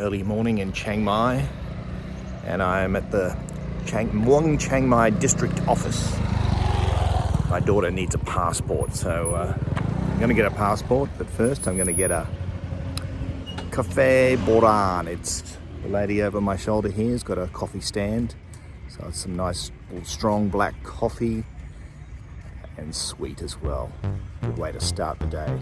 early morning in Chiang Mai, and I'm at the Chiang Mai district office. My daughter needs a passport, so I'm gonna get a passport, but first I'm gonna get a cafe boran. It's the lady over my shoulder here has got a coffee stand, so it's some nice strong black coffee and sweet as well. Good way to start the day.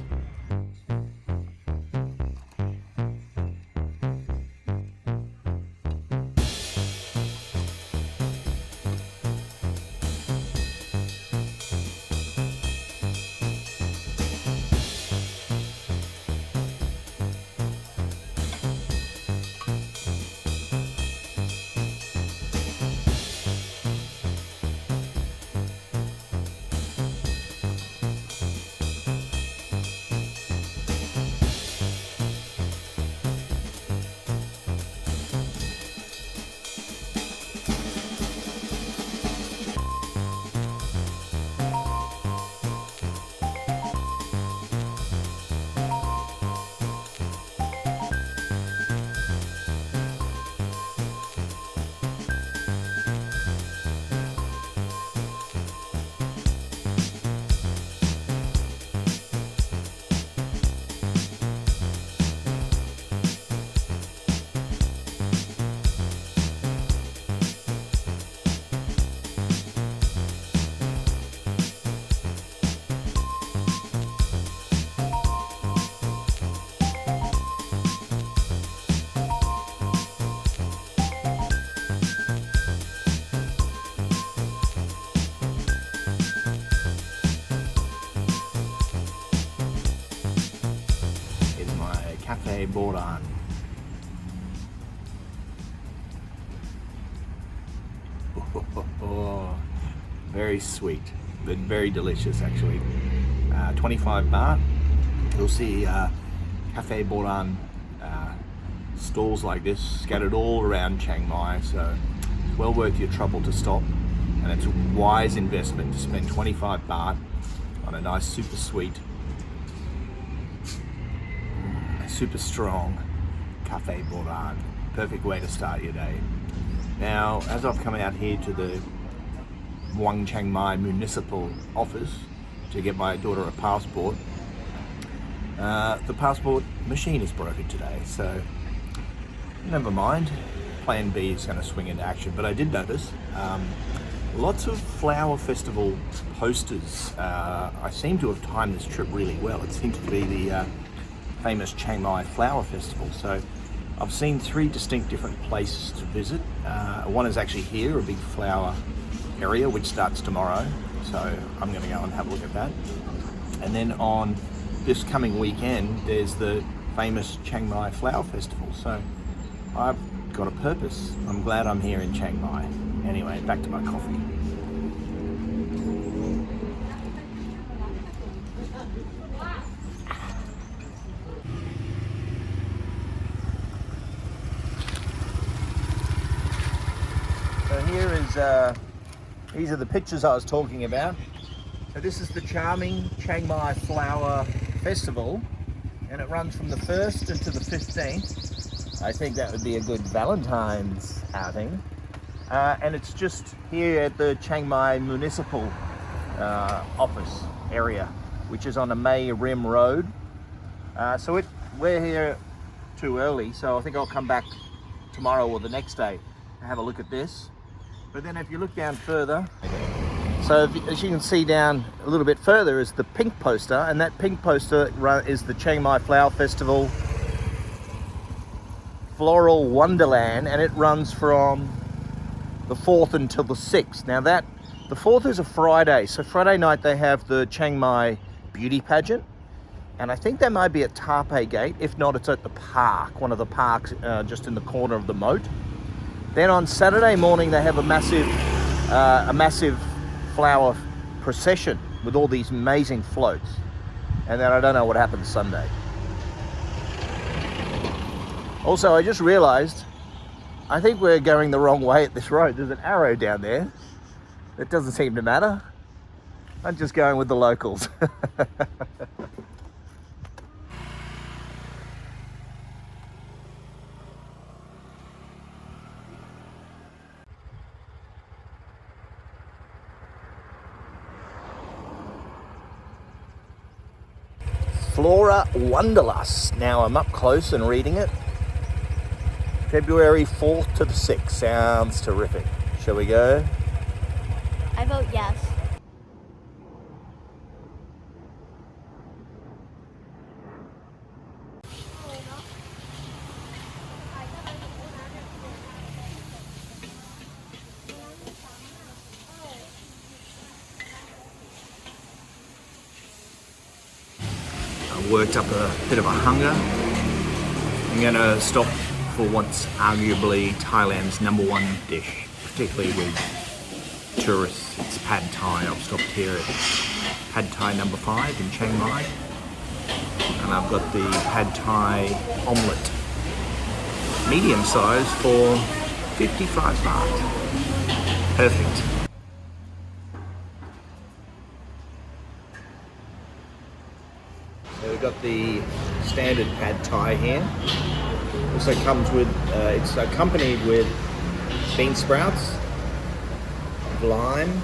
Cafe Boran. Oh, very sweet, but very delicious actually. 25 baht. You'll see Cafe Boran stalls like this scattered all around Chiang Mai, so it's well worth your trouble to stop, and it's a wise investment to spend 25 baht on a nice super sweet, super strong Cafe Boran. Perfect way to start your day. Now, as I've come out here to the Chiang Mai Municipal Office to get my daughter a passport, the passport machine is broken today, so never mind. Plan B is going to swing into action. But I did notice lots of flower festival posters. I seem to have timed this trip really well. It seems to be the famous Chiang Mai Flower Festival. So I've seen 3 distinct different places to visit. One is actually here, a big flower area, which starts tomorrow. So I'm going to go and have a look at that. And then on this coming weekend, there's the famous Chiang Mai Flower Festival. So I've got a purpose. I'm glad I'm here in Chiang Mai. Anyway, back to my coffee. So here is, these are the pictures I was talking about. So this is the charming Chiang Mai Flower Festival, and it runs from the 1st until the 15th. I think that would be a good Valentine's outing. And it's just here at the Chiang Mai Municipal Office area, which is on a Mai Rim Road. So we're here too early, so I think I'll come back tomorrow or the next day and have a look at this. But then if you look down further, so as you can see down a little bit further is the pink poster, and that pink poster is the Chiang Mai Flower Festival Floral Wonderland, and it runs from the 4th until the 6th. Now the 4th is a Friday, so Friday night they have the Chiang Mai Beauty Pageant, and I think that might be at Taipei Gate. If not, it's at the park, one of the parks just in the corner of the moat. Then on Saturday morning they have a massive flower procession with all these amazing floats, and then I don't know what happens Sunday. Also, I just realized I think we're going the wrong way at this road. There's an arrow down there. It doesn't seem to matter. I'm just going with the locals. Flower Wunderlust. Now I'm up close and reading it. February 4th to the 6th. Sounds terrific. Shall we go? I vote yes. I worked up a bit of a hunger. I'm going to stop for what's arguably Thailand's #1 dish, particularly with tourists. It's Pad Thai. I've stopped here at Pad Thai number 5 in Chiang Mai. And I've got the Pad Thai omelette, medium size for 55 baht. Perfect. So we've got the standard Pad Thai here. Also comes with, it's accompanied with bean sprouts, lime,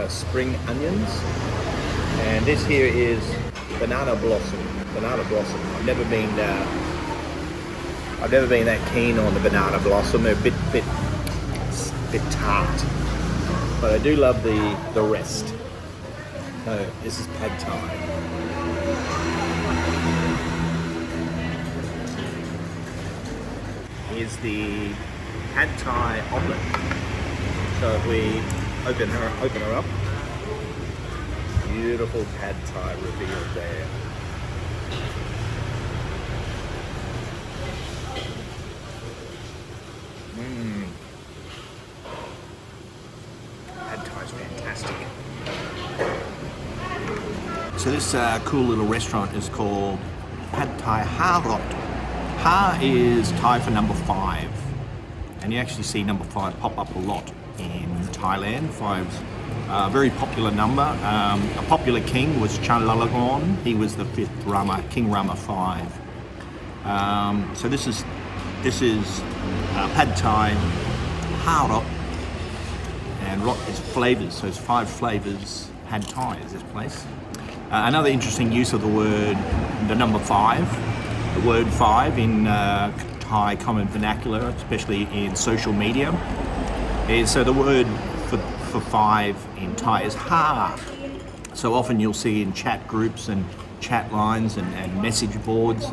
spring onions, and this here is banana blossom. I've never been that keen on the banana blossom. They're a bit tart, but I do love the rest. So this is Pad Thai. Here's the Pad Thai omelette. So if we open her up, beautiful Pad Thai revealed there. Pad Thai's fantastic. So this cool little restaurant is called Pad Thai Haad. Ha is Thai for number 5, and you actually see number 5 pop up a lot in Thailand. 5's a very popular number. A popular king was Chulalongkorn. He was the 5th Rama, King Rama 5. So this is Pad Thai Haad, and it's flavors. So it's 5 flavors. Pad Thai is this place. Another interesting use of the word, the number 5. The word 5 in Thai common vernacular, especially in social media, is so the word for 5 in Thai is ha. So often you'll see in chat groups and chat lines and message boards,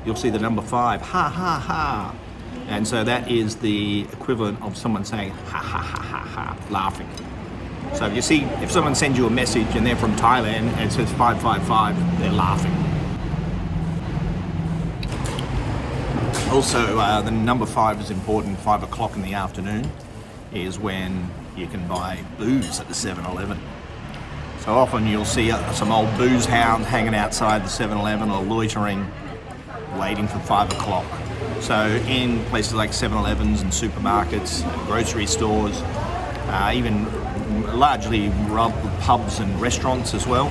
you'll see the number 5, ha ha ha. And so that is the equivalent of someone saying ha ha ha ha ha, laughing. So if someone sends you a message and they're from Thailand and it says 555, they're laughing. Also, the number 5 is important. 5 o'clock in the afternoon is when you can buy booze at the 7-Eleven. So often you'll see some old booze hound hanging outside the 7-Eleven or loitering, waiting for 5 o'clock. So in places like 7-Elevens and supermarkets, and grocery stores, even largely pubs and restaurants as well.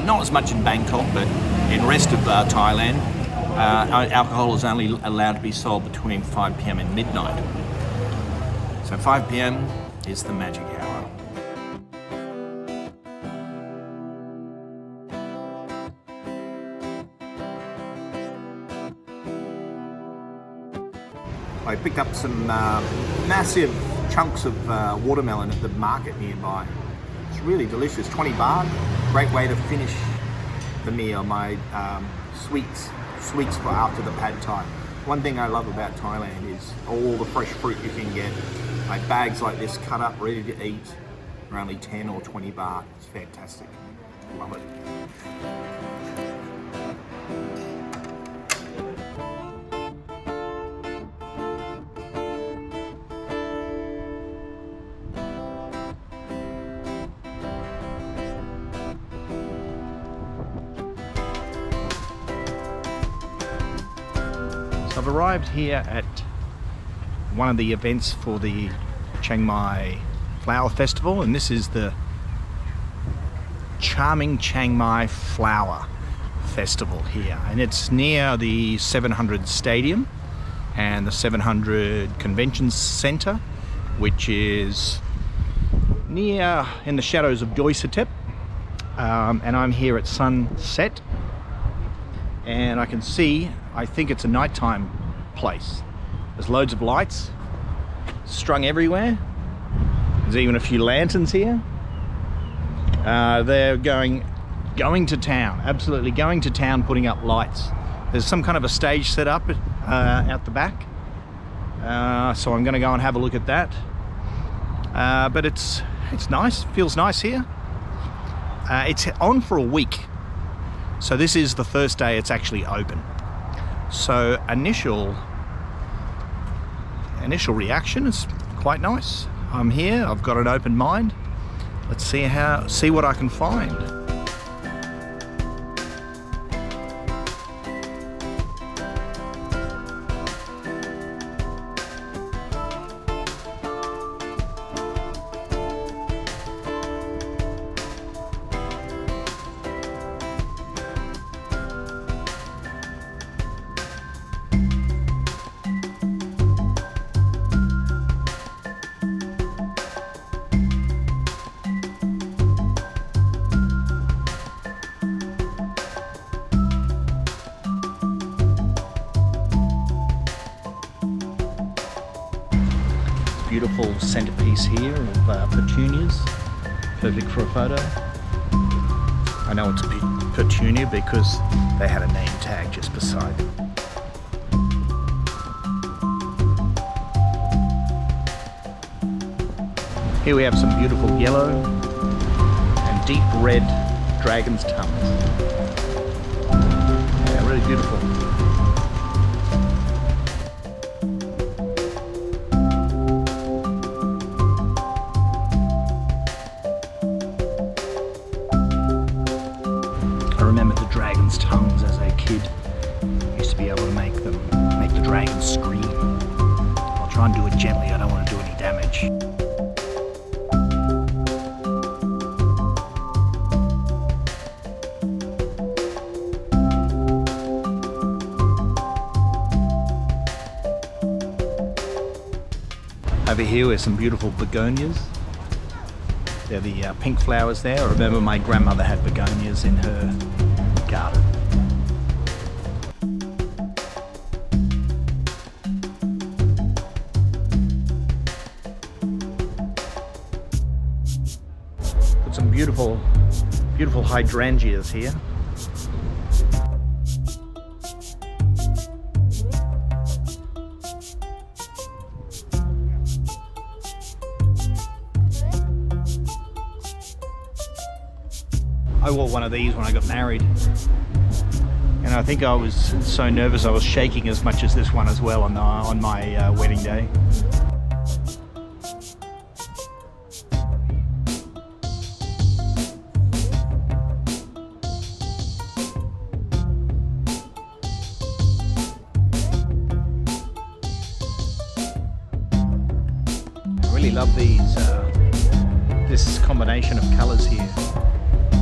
Not as much in Bangkok, but in the rest of Thailand, alcohol is only allowed to be sold between 5 p.m. and midnight. So 5 p.m. is the magic hour. I picked up some massive chunks of watermelon at the market nearby. It's really delicious, 20 baht. Great way to finish the meal. My sweets for after the Pad Thai. One thing I love about Thailand is all the fresh fruit you can get. Like bags like this cut up, ready to eat, for only 10 or 20 baht. It's fantastic. Love it. I've arrived here at one of the events for the Chiang Mai Flower Festival, and this is the charming Chiang Mai Flower Festival here, and it's near the 700 Stadium and the 700 Convention Centre, which is near in the shadows of Doi Satep, and I'm here at sunset, and I can see, I think it's a nighttime place. There's loads of lights strung everywhere. There's even a few lanterns here. They're going to town, absolutely going to town, putting up lights. There's some kind of a stage set up out the back, so I'm going to go and have a look at that. But it's nice, feels nice here. It's on for a week, so this is the first day it's actually open. So initial reaction is quite nice. I'm here, I've got an open mind. Let's see what I can find. Beautiful centerpiece here of petunias, perfect for a photo. I know it's a petunia because they had a name tag just beside it. Here we have some beautiful yellow and deep red dragon's tongues. Yeah, really beautiful. Dragon's tongues as a kid. Used to be able to make the dragon scream. I'll try and do it gently, I don't want to do any damage. Over here are some beautiful begonias. They're the pink flowers there. I remember my grandmother had begonias in her garden. Got some beautiful hydrangeas here. I wore one of these when I got married, and I think I was so nervous I was shaking as much as this one as well on my wedding day. I really love this combination of colours here.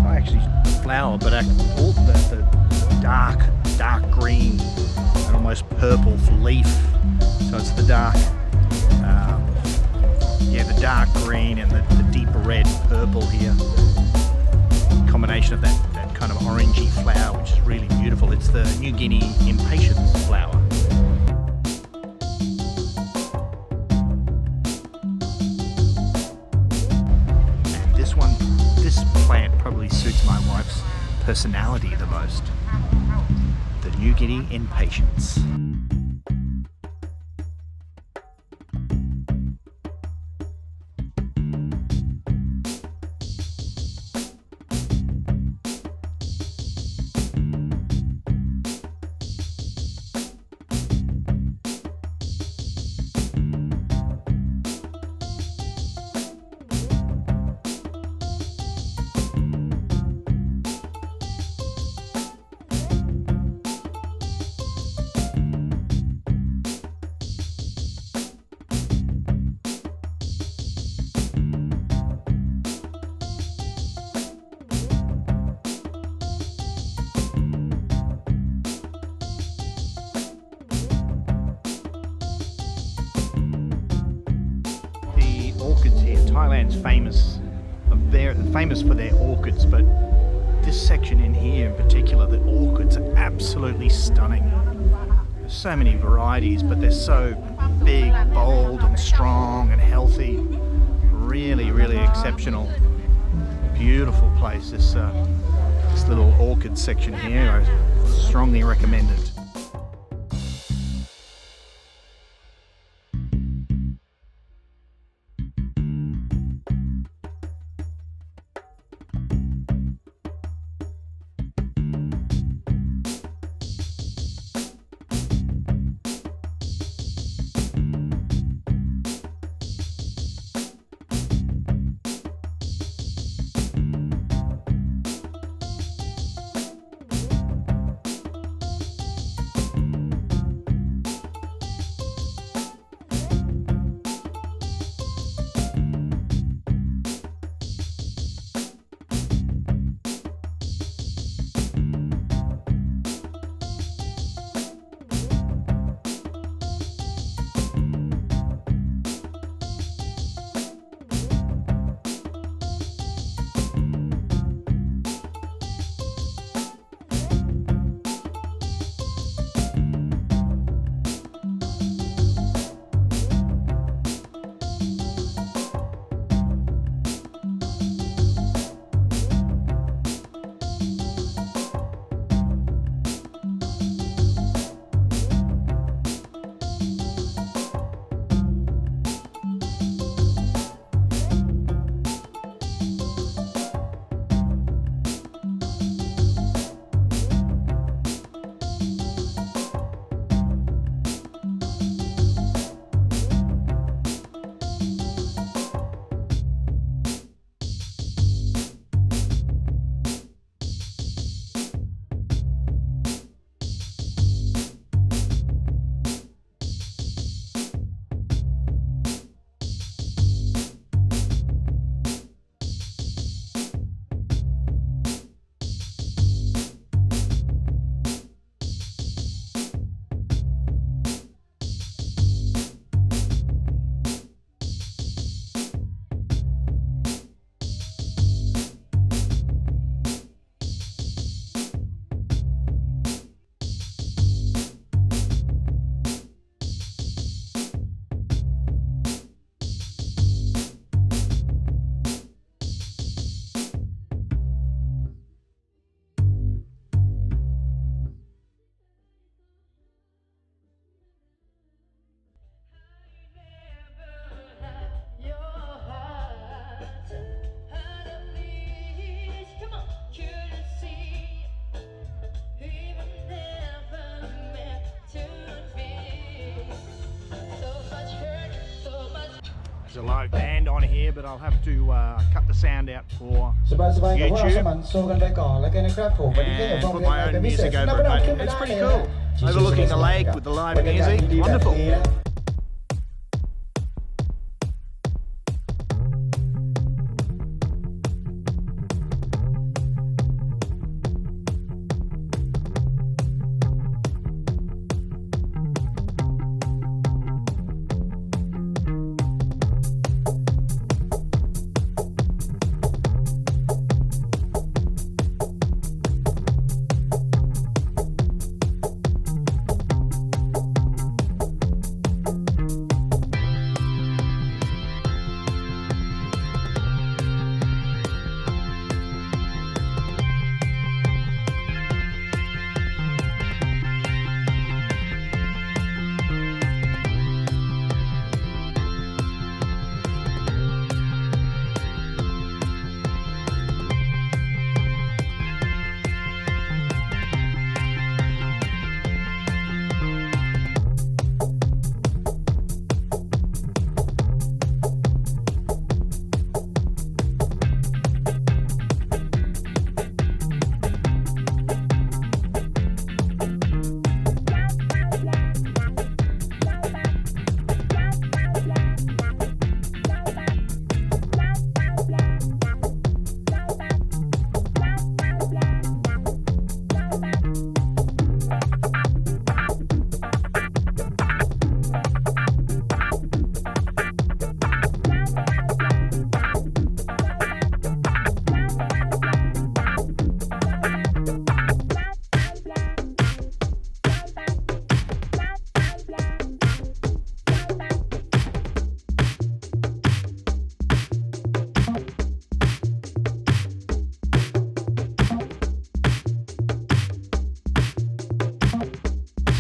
Not actually flower, but all the dark green and almost purple leaf. So it's the dark green and the deeper red purple here. Combination of that kind of orangey flower, which is really beautiful. It's the New Guinea impatiens flower. This plant probably suits my wife's personality the most. The New Guinea impatiens. Thailand's famous famous for their orchids, but this section in here in particular, the orchids are absolutely stunning. There's so many varieties, but they're so big, bold and strong and healthy. Really, really exceptional. Beautiful place, this little orchid section here. I strongly recommend it. There's a live band on here, but I'll have to cut the sound out for YouTube and put my own music over it. But it's pretty cool. Overlooking the lake with the live music. Wonderful.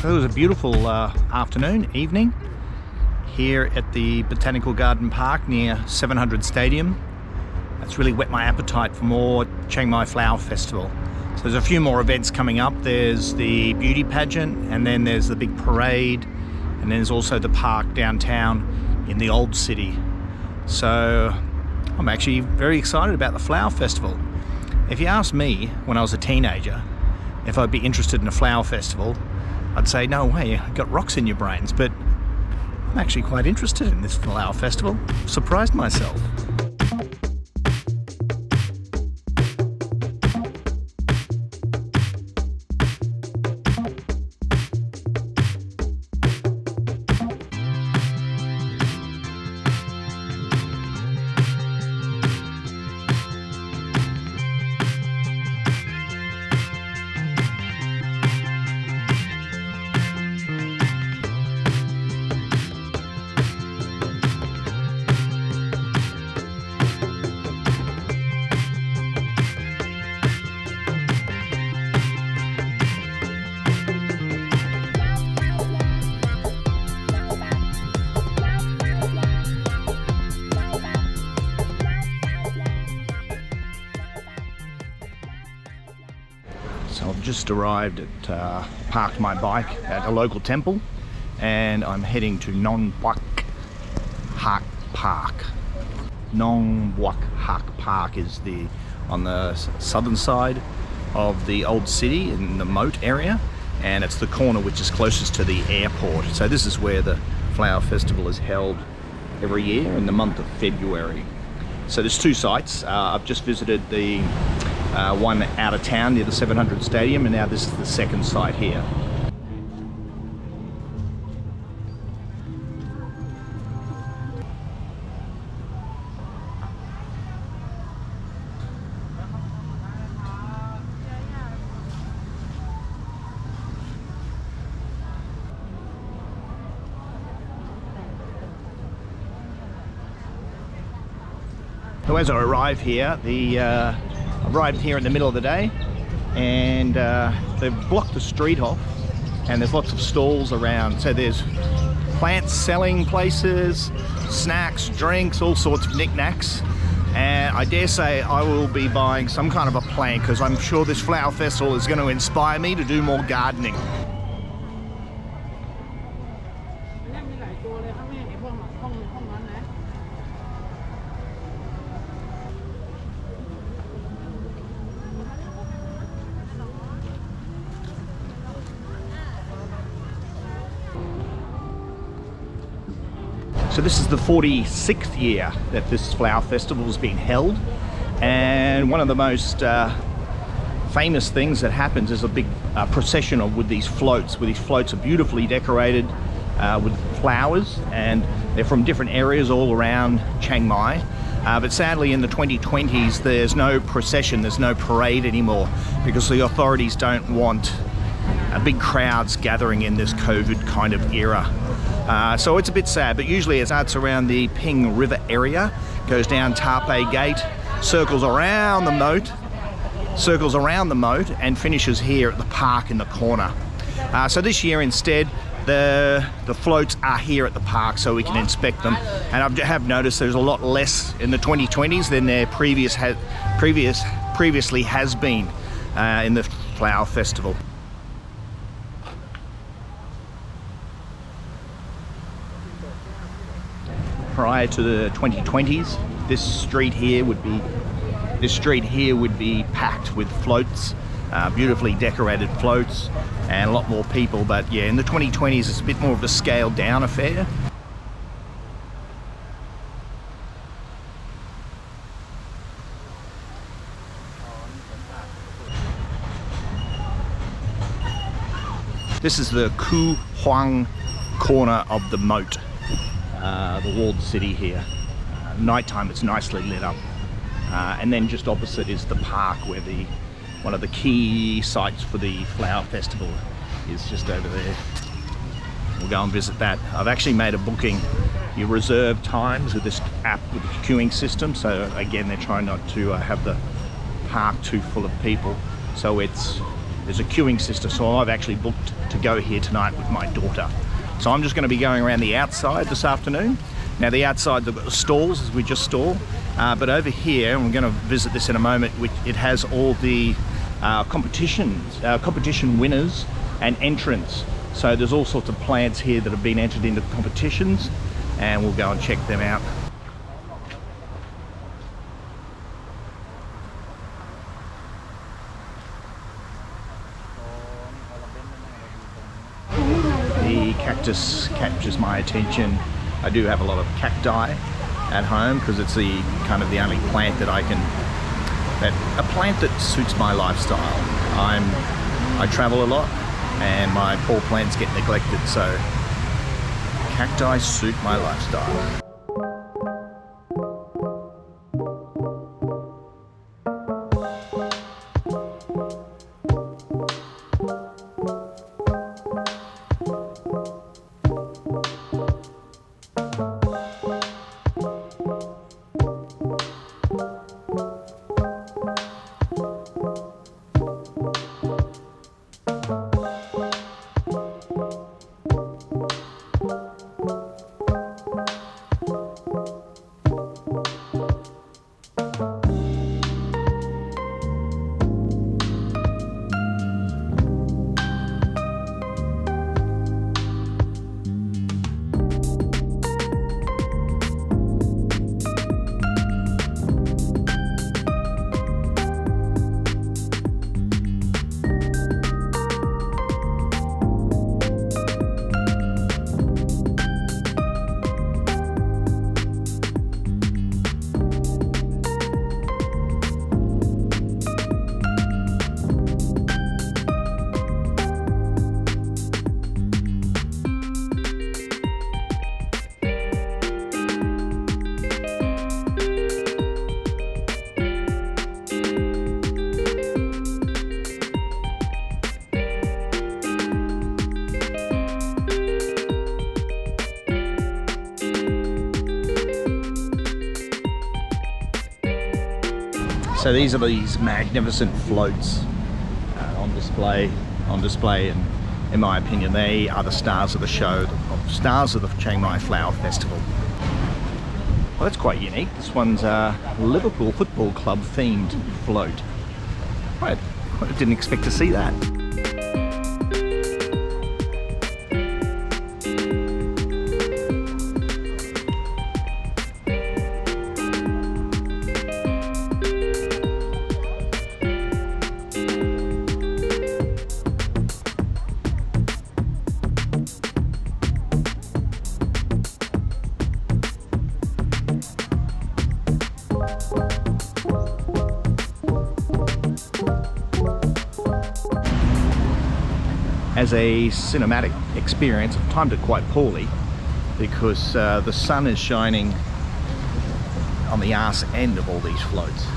So it was a beautiful afternoon, evening, here at the Botanical Garden Park near 700 Stadium. That's really whet my appetite for more Chiang Mai Flower Festival. So there's a few more events coming up. There's the beauty pageant, and then there's the big parade, and then there's also the park downtown in the old city. So I'm actually very excited about the Flower Festival. If you asked me when I was a teenager if I'd be interested in a flower festival, I'd say, no way, you've got rocks in your brains. But I'm actually quite interested in this flower festival. Surprised myself. So I've just arrived at, parked my bike at a local temple, and I'm heading to Nong Buak Haad Park. Nong Buak Haad Park is on the southern side of the old city in the moat area, and it's the corner which is closest to the airport. So this is where the Flower Festival is held every year in the month of February. So there's two sites. I've just visited the one out of town near the 700 Stadium, and now this is the second site here. So as I arrive here, arrived here in the middle of the day, and they've blocked the street off, and there's lots of stalls around. So there's plants selling places, snacks, drinks, all sorts of knickknacks. And I dare say I will be buying some kind of a plant, because I'm sure this flower festival is going to inspire me to do more gardening. So this is the 46th year that this flower festival has been held, and one of the most famous things that happens is a big procession with these floats. These floats are beautifully decorated with flowers, and they're from different areas all around Chiang Mai. But sadly in the 2020s there's no procession, there's no parade anymore, because the authorities don't want big crowds gathering in this COVID kind of era. So it's a bit sad, but usually it starts around the Ping River area, goes down Taipei Gate, circles around the moat, and finishes here at the park in the corner. So this year instead, the floats are here at the park so we can inspect them, and I have noticed there's a lot less in the 2020s than there previously has been in the Flower Festival. Prior to the 2020s, this street here would be packed with floats, beautifully decorated floats, and a lot more people. But yeah, in the 2020s it's a bit more of a scaled down affair. This is the Ku Huang corner of the moat. The walled city here. Nighttime it's nicely lit up, and then just opposite is the park, where one of the key sites for the Flower Festival is just over there. We'll go and visit that. I've actually made a booking. You reserve times with this app with the queuing system, so again they're trying not to have the park too full of people, so it's there's a queuing system, so I've actually booked to go here tonight with my daughter. So I'm just going to be going around the outside this afternoon. Now the outside, they've got the stalls, as we just saw, but over here, and we're going to visit this in a moment, it has all the competition winners and entrants. So there's all sorts of plants here that have been entered into competitions, and we'll go and check them out. The cactus captures my attention. I do have a lot of cacti at home because it's the kind of the only plant that a plant that suits my lifestyle. I travel a lot and my poor plants get neglected, so cacti suit my lifestyle. So these are these magnificent floats on display, and in my opinion, they are the stars of the show, the stars of the Chiang Mai Flower Festival. Well, that's quite unique. This one's a Liverpool Football Club themed float. I didn't expect to see that. As a cinematic experience, I've timed it quite poorly because the sun is shining on the arse end of all these floats,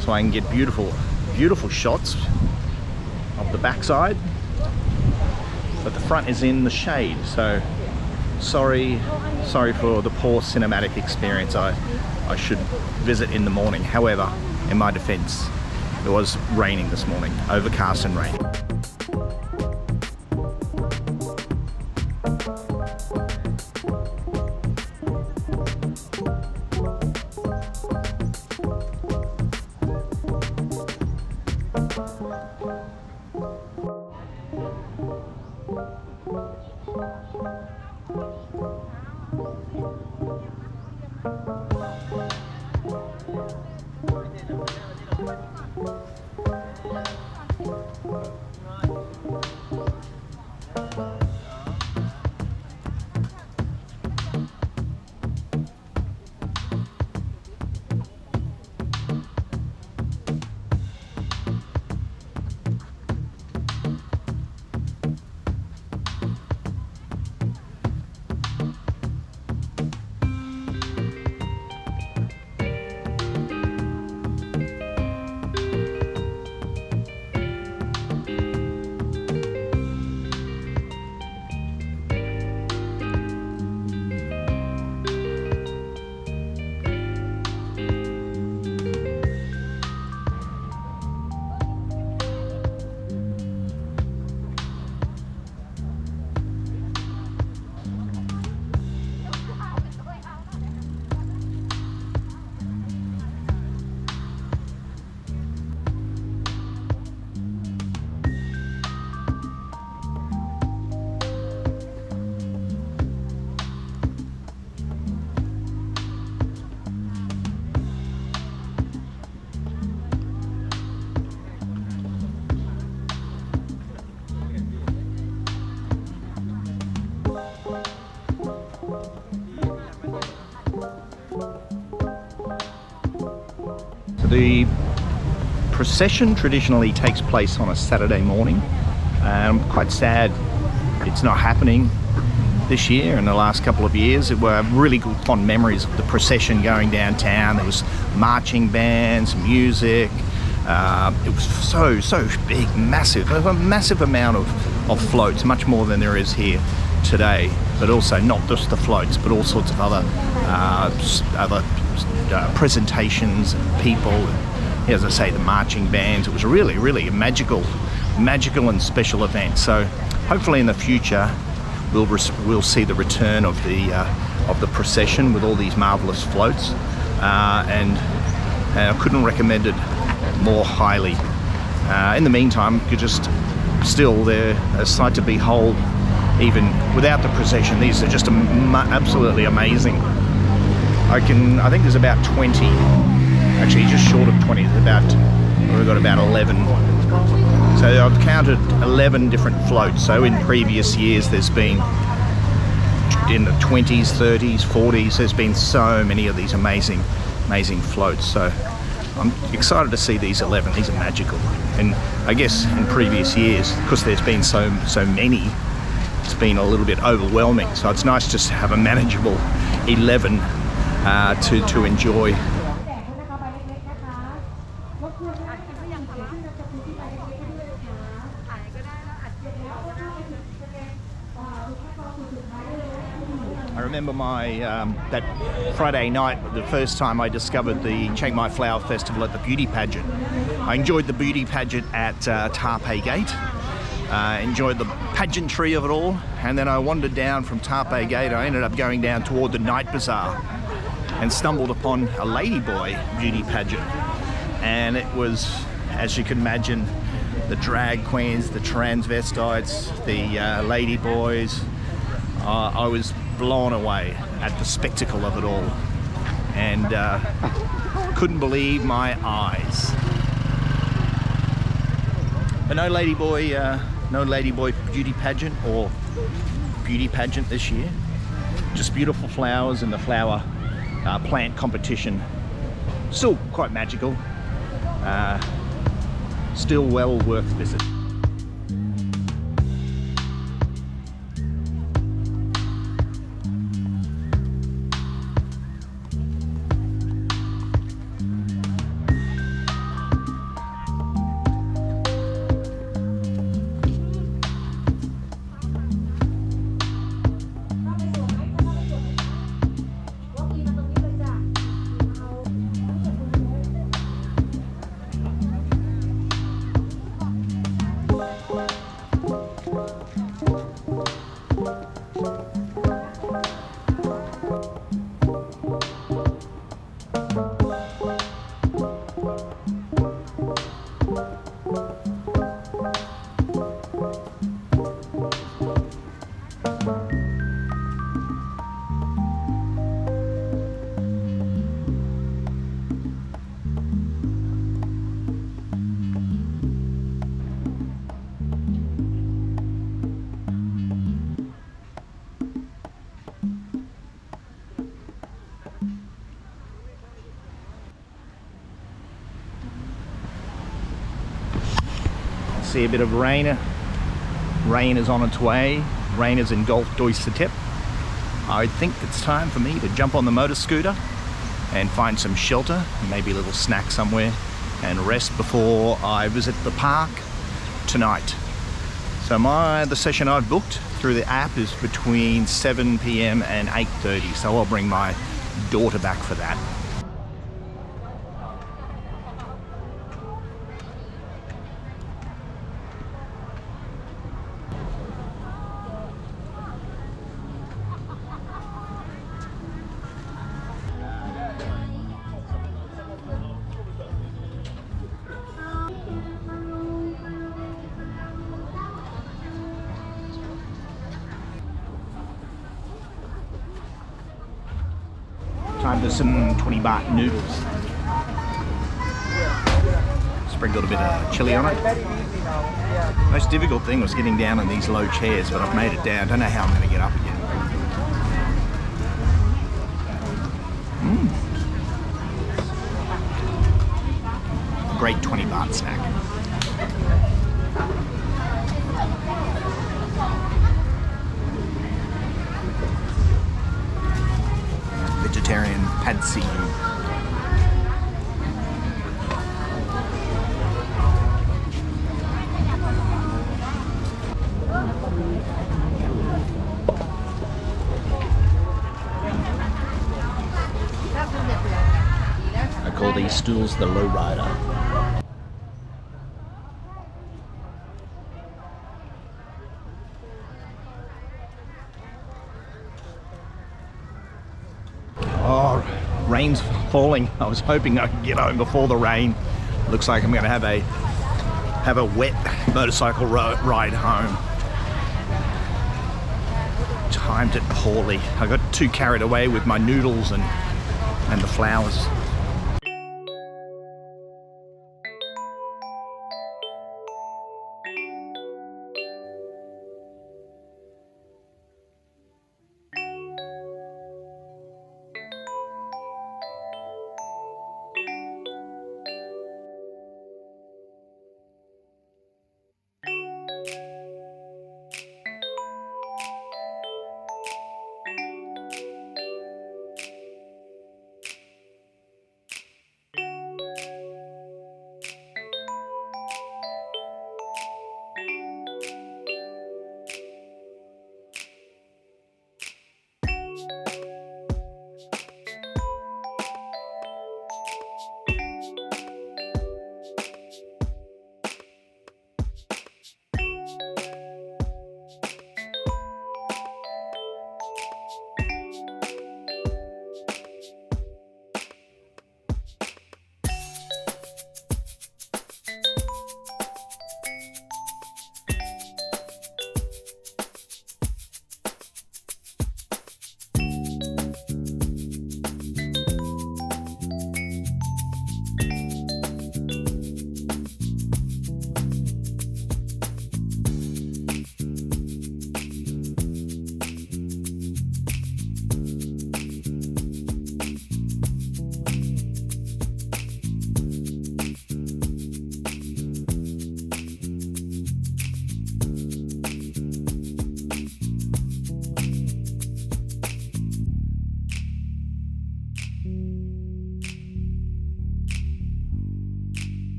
so I can get beautiful shots of the backside, but the front is in the shade. So sorry for the poor cinematic experience. I should visit in the morning. However, in my defense, it was raining this morning, overcast and raining. The procession traditionally takes place on a Saturday morning. I'm quite sad it's not happening this year. In the last couple of years, it were really good fond memories of the procession going downtown. There was marching bands, music. It was so big, massive. There was a massive amount of floats, much more than there is here today. But also not just the floats, but all sorts of other presentations and people. As I say, the marching bands. It was really a magical and special event. So hopefully in the future we'll see the return of the procession with all these marvelous floats, and I couldn't recommend it more highly. In the meantime, you're just still there, a sight to behold. Even without the procession, these are just absolutely amazing. I think there's about 20, actually just short of 20. We've got about 11. So I've counted 11 different floats. So in previous years, there's been in the 20s, 30s, 40s. There's been so many of these amazing floats. So I'm excited to see these 11. These are magical. And I guess in previous years, because there's been so many, it's been a little bit overwhelming. So it's nice just to have a manageable 11 to enjoy. I remember that Friday night, the first time I discovered the Chiang Mai Flower Festival at the beauty pageant. I enjoyed the beauty pageant at Ta Pei Gate. Enjoyed the pageantry of it all, and then I wandered down from Ta Pei Gate. I ended up going down toward the night bazaar and stumbled upon a ladyboy beauty pageant. And it was, as you can imagine, the drag queens, the transvestites, the ladyboys. I was blown away at the spectacle of it all, and couldn't believe my eyes. But no ladyboy beauty pageant or beauty pageant this year. Just beautiful flowers and the flower plant competition. Still quite magical. Still well worth a visit. See a bit of rain. Rain is on its way. Rain has engulfed Lᴜධᴇ. I think it's time for me to jump on the motor scooter and find some shelter, maybe a little snack somewhere, and rest before I visit the park tonight. So the session I've booked through the app is between 7 p.m. and 8:30, so I'll bring my daughter back for that. Time for some 20 baht noodles. Sprinkled a bit of chili on it. Most difficult thing was getting down on these low chairs, but I've made it down. Don't know how I'm going to get up again. great 20 baht snack. Vegetarian pad see ew. I call these stools the low rider. Oh, rain's falling. I was hoping I could get home before the rain. Looks like I'm going to have a wet motorcycle ride home. Timed it poorly. I got too carried away with my noodles and the flowers.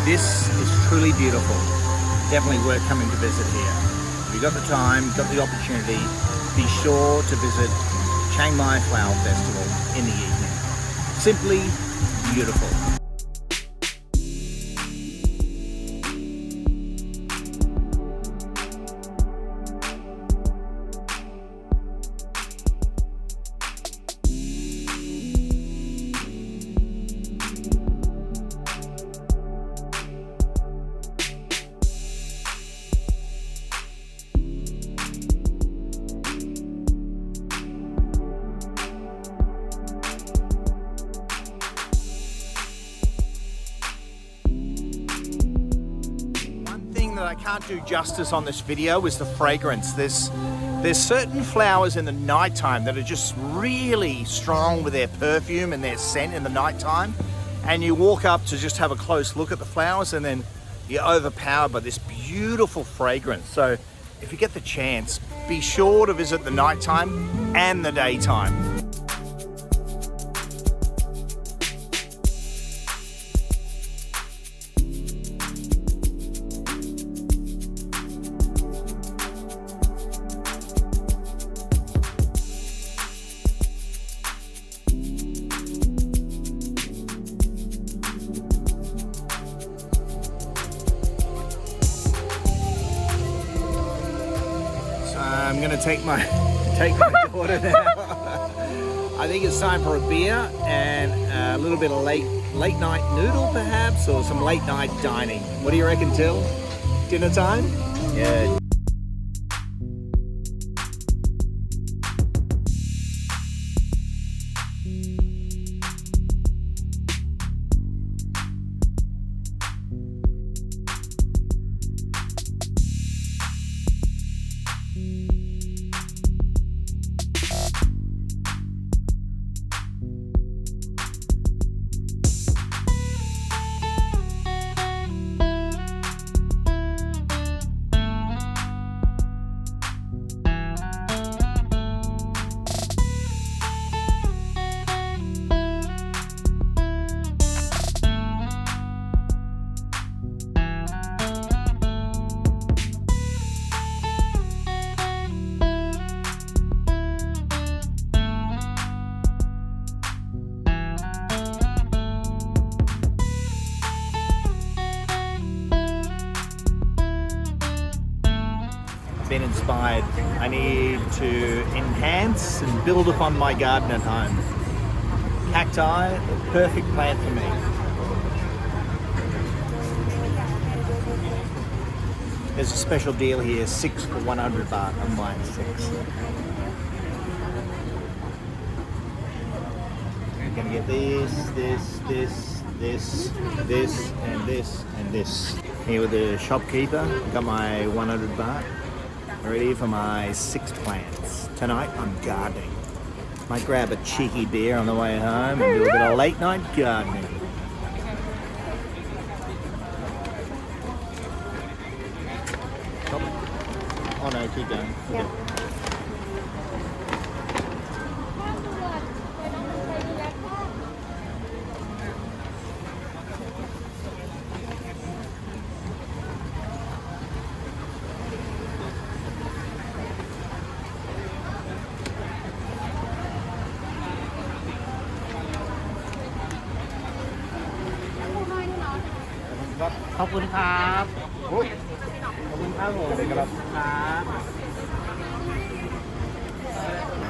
This is truly beautiful. Definitely worth coming to visit here. If you've got the time, got the opportunity, be sure to visit Chiang Mai Flower Festival in the evening. Simply beautiful. That I can't do justice on this video is the fragrance. There's certain flowers in the nighttime that are just really strong with their perfume and their scent in the nighttime, and you walk up to just have a close look at the flowers and then you're overpowered by this beautiful fragrance. So if you get the chance, be sure to visit the nighttime and the daytime. I'm gonna take my daughter now. I think it's time for a beer and a little bit of late night noodle perhaps, or some late night dining. What do you reckon, Till? Dinner time? Yeah. Been inspired. I need to enhance and build upon my garden at home. Cacti, the perfect plant for me. There's a special deal here, 6 for 100 baht. I'm buying 6. You're gonna get this, and this. Here with the shopkeeper, got my 100 baht. Ready for my 6 plants. Tonight I'm gardening. Might grab a cheeky beer on the way home and do a bit of late night gardening. Oh no, keep going. Yeah.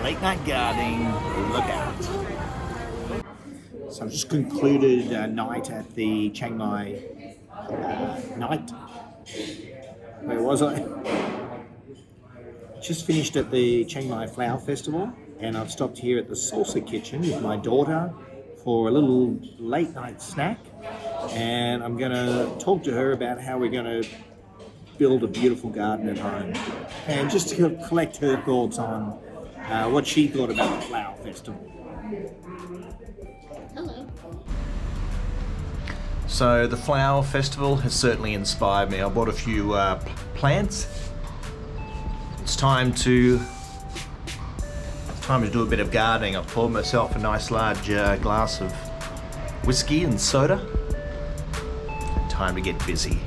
Late night gardening, look out. So I've just concluded a night at the Chiang Mai night. Where was I? Just finished at the Chiang Mai Flower Festival, and I've stopped here at the Salsa Kitchen with my daughter for a little late night snack. And I'm going to talk to her about how we're going to build a beautiful garden at home, and just to collect her thoughts on what she thought about the Flower Festival. Hello. So the Flower Festival has certainly inspired me. I bought a few plants. It's time to do a bit of gardening. I've poured myself a nice large glass of whiskey and soda. time to get busy.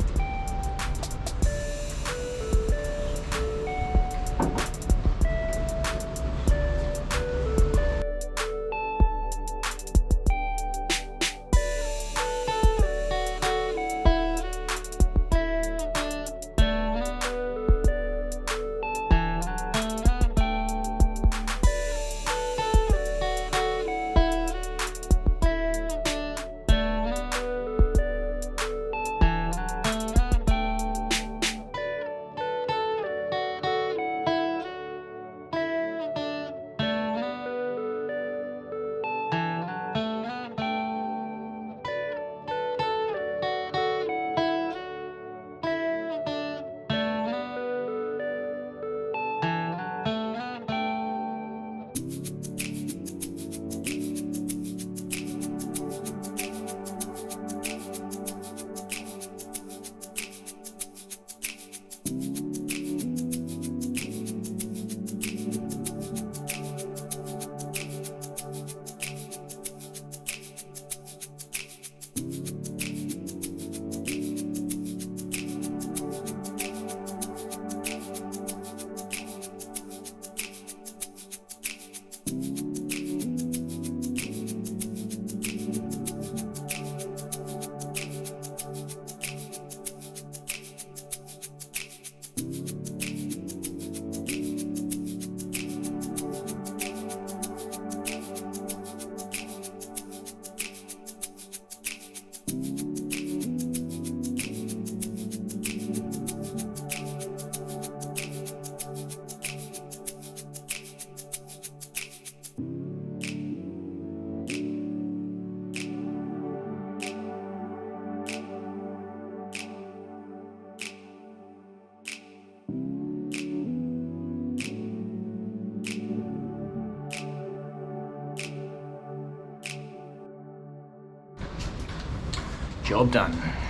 Job done.